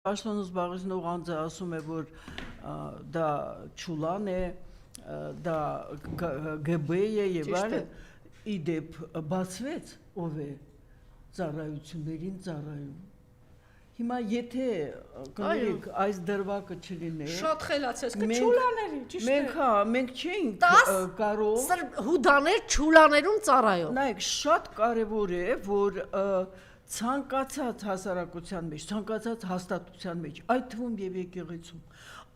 Պաշտոնը զբաղեցնող անձը ասում է, որ դա չուլան է, դա ԳԲ է եւ այլն, իդեպ բացվեց ով է ծառայություններին ծառայում։ Հիմա եթե կներեք այս դրվագը չլիներ, շատ խելացես, չուլաների, ճիշտ է։ Մենք չենք կարող հուդաներ չուլաներում ծառայող։ Նայեք, շատ կարևոր է, որ ցանկացած հասարակության մեջ, ցանկացած հաստատության մեջ, այդ թվում եւ եկեղեցում,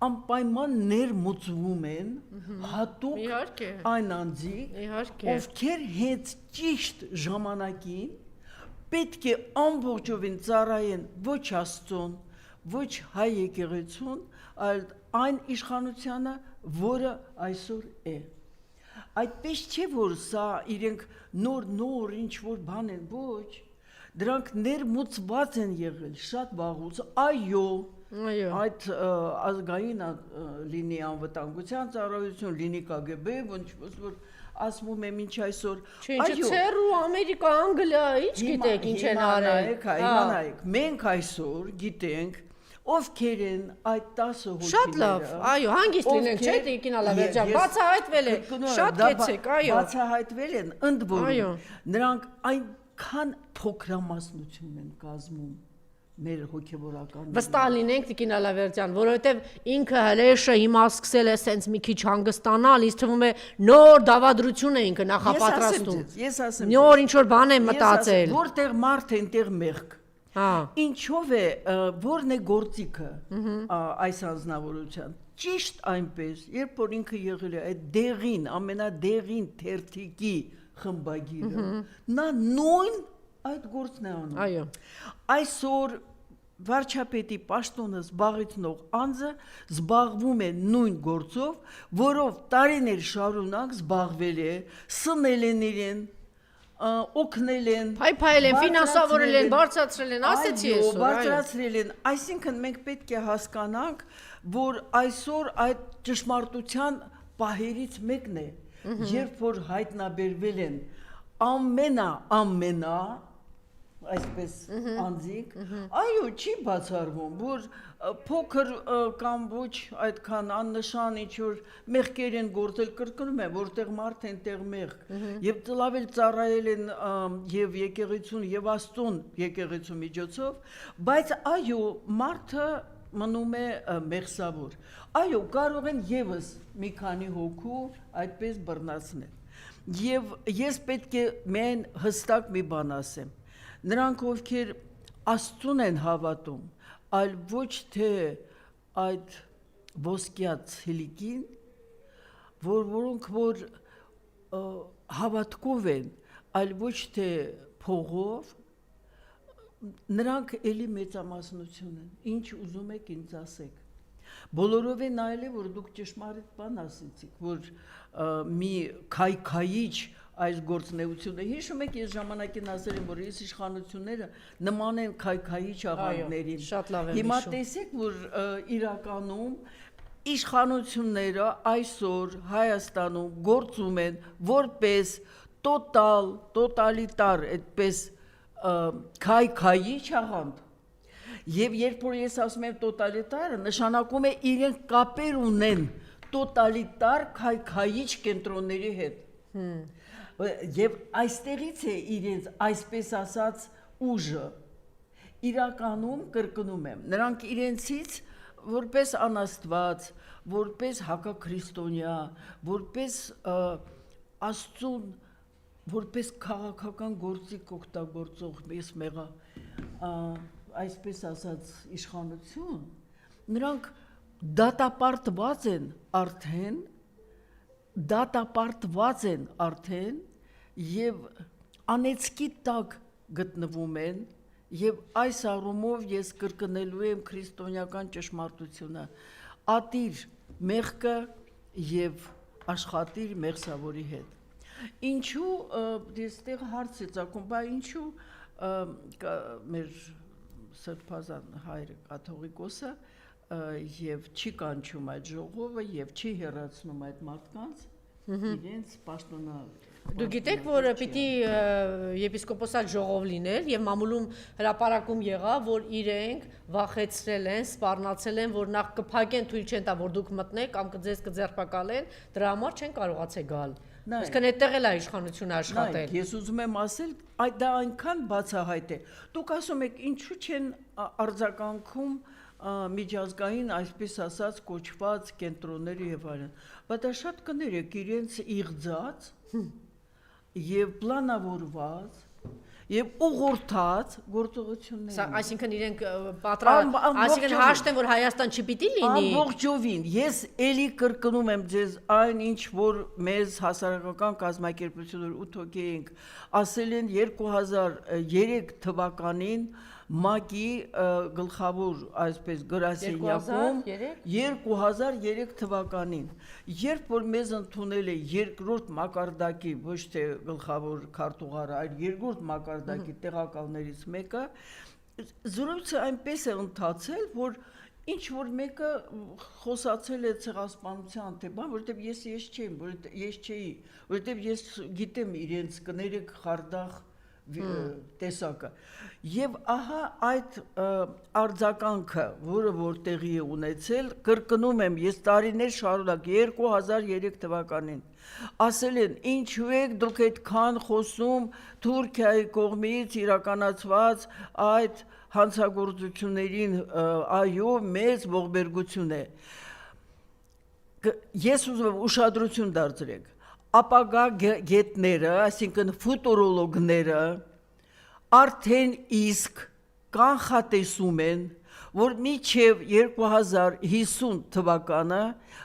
անպայման ներմուծվում են հատուկ այն անձիկ, ովքեր հենց ճիշտ ժամանակին պետք է ամբողջովին ծառայեն ոչ Աստծուն, ոչ հայ եկեղեցուն, այլ այն իշխանությանը, որը այսօր է։ Այդպես չէ, որ սա իրենք նոր ինչ-որ բան են, ոչ, դրանք ներմուծված են եղել շատ վաղուց, այո, այդ ազգային լինի անվտանգության ծառայություն, լինի ԿԳԲ, ոչ որ ասվում է մինչ այսօր, այո, Չերու, Ամերիկա, Անգլիա, ինչ գիտեք, ինչ են արել։ Իմանայեք, մենք այսօր գիտենք, ովքեր են այդ 10 հոգիները։ Շատ լավ, այո, հանգիստ լինենք, չէ՞ Տիկին Ալավերջան, բացահայտվել է, շատ կեցեք, այո։ Բացահայտվել են, ընդ որում, նրանք այնքան փոքրամասնություն են կազմում մեր հոգևորականները։ Վստահ լինենք Տիկին Ալավերջան, որովհետև ինքը հրեշը հիմա սկսել է սենց մի քիչ հանգստանալ, ինձ թվում է նոր դավադրություն է ինքը նախապատրաստում։ Ես ասեմ, նոր ինչ-որ բան է մտածել։ Որտեղ մարդ է, այնտեղ մեղք։ Ինչով է, որն է գործիքը այս անձնավորության։ Ճիշտ այնպես, երբ որ ինքը եղել է այդ դեղին, ամենադեղին թերթիկի խմբագիրը, նա նույն այդ գործն է անում։ Այո։ Այսօր վարչապետի պաշտոնը զբաղեցնող անձը զբաղվում է նույն գործով, որով տարիներ շարունակ զբաղվել է, սնել են իրեն, օգնել են, փայփայել են, ֆինանսավորել են, բարձրացրել են, ասեցի ես, այո, բարձրացրել են։ Այսինքն մենք պետք է հասկանանք, որ այսօր այդ ճշմարտության պահերից մեկն է, երբ որ հայտնաբերվել են ամենա այսպես անձիկ, այո, չի բացառվում, որ փոքր կամ ոչ այդքան աննշան ինչ-որ մեղքեր են գործել, կրկնում եմ, որտեղ մարդ են, տեղ մեղք, և ծլավել ծառայել են և եկեղեցուն և Աստծուն եկեղեցու միջոցով, բայց այո, մարդը մնում է մեղսավոր, այո, կարող են ևս մի քանի հոգու այդպես բռնացնել, և ես պետք է միայն հստակ մի բան ասեմ, նրանք, ովքեր Աստծուն են հավատում, այլ ոչ թե այդ ոսկյա ցելիկին, որոնք որ հավատքով են, այլ ոչ թե փողով, նրանք էլի մեծամասնություն են, ինչ ուզում եք ինձ ասեք։ Բոլորով է նայել է, որ դուք ճշմարիտ բան ասեցիք, որ մի քայքայիչ այս գործնեությունը, հիշում եք ես ժամանակին ասել եմ, որ ես իշխանությունները նման են քայքայիչ աղանդներին։ Հիմա տեսեք, որ իրականում իշխանությունները այսօր Հայաստանում գործում են որպես տոտալիտար, այդպես քայքայիչ աղանդ։ Եվ երբ որ ես ասում եմ տոտալիտարը, նշանակում է իրենք կապեր ունեն տոտալիտար քայքայիչ կենտրոնների հետ։ Եվ այստեղից է իրենց այսպես ասած ուժը, իրականում կրկնում եմ, նրանք իրենցից որպես անաստված, որպես հակաքրիստոնյա, որպես Աստծուն, որպես քաղաքական գործիք օգտագործող ես մեղա, այսպես ասած իշխանություն, նրանք դատապարտված են արդեն և անեծքի տակ գտնվում են և այս առումով ես կրկնելու եմ քրիստոնեական ճշմարտությունը, ատիր մեղքը և աշխատիր մեղսավորի հետ։ Ինչու, ես տեղ հարց է ծագում, բա ինչու մեր սրբազան հայրը կաթողիկոսը և չի կանչում այդ ժողովը և չի հեռացնում այդ մարդկանց իրենց պաշտոնը Դու գիտեք, որ պիտի եպիսկոպոսալ ժողով լիներ եւ մամուլում հրապարակում եղավ, որ իրենք վախեցրել են, սպառնացել են, որ նախ կփակեն, թույլ չեն տա, որ դուք մտնեք կամ կձեզ կձերբակալեն, դրա համար չեն կարողացել գալ։ Այսինքն այդտեղ էլ է իշխանությունը աշխատել։ Ես ուզում եմ ասել, այդ դա այնքան բացահայտ է։ Դուք ասում եք, ինչու չեն արձագանքում միջազգային, այսպես ասած, կոչված կենտրոնները եւ այլն։ Բայց դա շատ կներեք իրենց իղձած եւ պլանավորված եւ ուղղորդած գործողություններ։ Սա այսինքն իրենք այսինքն հաշտեն, որ Հայաստան չպիտի լինի։ Ամբողջովին, ես էլի կրկնում եմ ձեզ այն ինչ որ մեզ հասարակական կազմակերպություններ 8 հոգի ենք ասել են 2003 թվականին ՄԱԿ-ի գլխավոր այսպես գրասենյակում 2003 թվականին երբ որ մեզ ընդունել է երկրորդ մակարդակի ոչ թե գլխավոր քարտուղարը այլ երկրորդ մակարդակի տեղակալներից մեկը զրույցը այնպես է ընթացել որ ինչ որ մեկը խոսացել է ցեղասպանության թե բան որովհետև ես չէի որովհետև ես գիտեմ իրենց կներեք Խարդախ տեսակը եւ ահա այդ արձագանքը որը որ տեղի է ունեցել կրկնում եմ ես տարիներ շարունակ 2003 թվականին ասել են ինչու եք դուք այդքան խոսում Թուրքիայի կողմից իրականացված այդ հանցագործություններին այո մեծ ողբերգություն է ես ուզում եմ ուշադրություն դարձրեք ապագա գետները, այսինքն ֆուտուրոլոգները արդեն իսկ կանխատեսում են, որ մինչև 2050 թվականը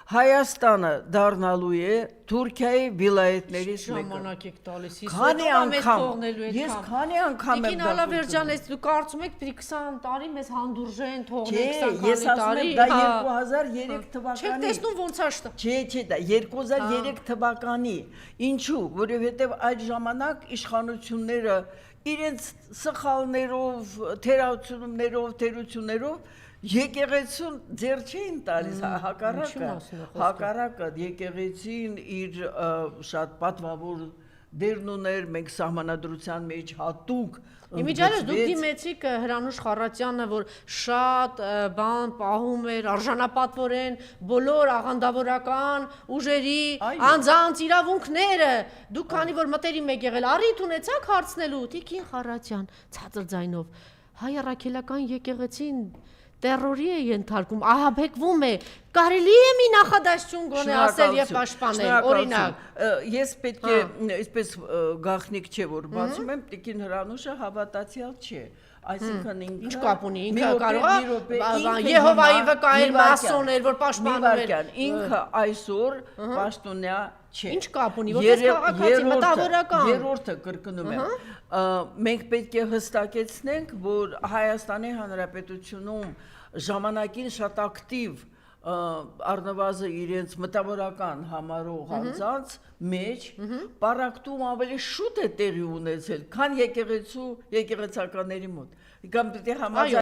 Հայաստանը դառնալու է Թուրքիայի վիլայետներից մեկը։ Ժամանակ եք տալիս, քանի անգամ ես քանի անգամ եմ դա Ալավերջան, ես դու կարծում եք պիտի 20 տարի մեզ հանդուրժեն թողնեք 20 տարի։ Ես ասում եմ դա 2003 թվականի։ Չեք տեսնում ոնց է շտա։ Չէ, դա 2003 թվականի։ Ինչու՞, որովհետև այդ ժամանակ իշխանությունները իրենց սխալներով, թերություններով եկեղեցուն ձեր չէին տալիս հակառակը եկեղեցին իր շատ պատվավոր դերն ուներ մենք սահմանադրության մեջ հատուկ Իմիջիայլոց դուք դիմեցիք Հրանուշ Խառատյանը, որ շատ բան պահում էր, արժանապատվորեն բոլոր աղանդավորական ուժերի անձանց իրավունքները, դուք քանի որ մտերիմ եք եղել, առիթ ունեցաք հարցնելու, Տիկին Խառատյան, ցածր ձայնով, հայ առաքելական եկեղեցին տերորի է ենթարկում, ահաբեկվում է, կարելի է մի նախադասություն գոնե ասել եւ պաշտպանել, օրինակ։ Ես պետք է այսպես գաղտնիք չէ որ բացում եմ, Տիկին Հրանուշը հավատացյալ չէ, այսինքն ինքը ինչ կապ ունի, ինքը կարող է Եհովայի վկայել մասոն էր, որ պաշտպանում էր։ Ինքը այսօր պաշտոնյա չէ։ Ինչ կապ ունի, որպես քաղաքացի մտավորական։ Երրորդը կրկնում եմ։ Մենք պետք է հստակեցնենք, որ Հայաստանի Հանրապետությունում ժամանակին շատ ակտիվ առնվազն իրենց մտավորական համարող անձանց մեջ պարակտում ավելի շուտ է տեղի ունեցել, քան եկեղեցականների մոտ։ Կամ պետք է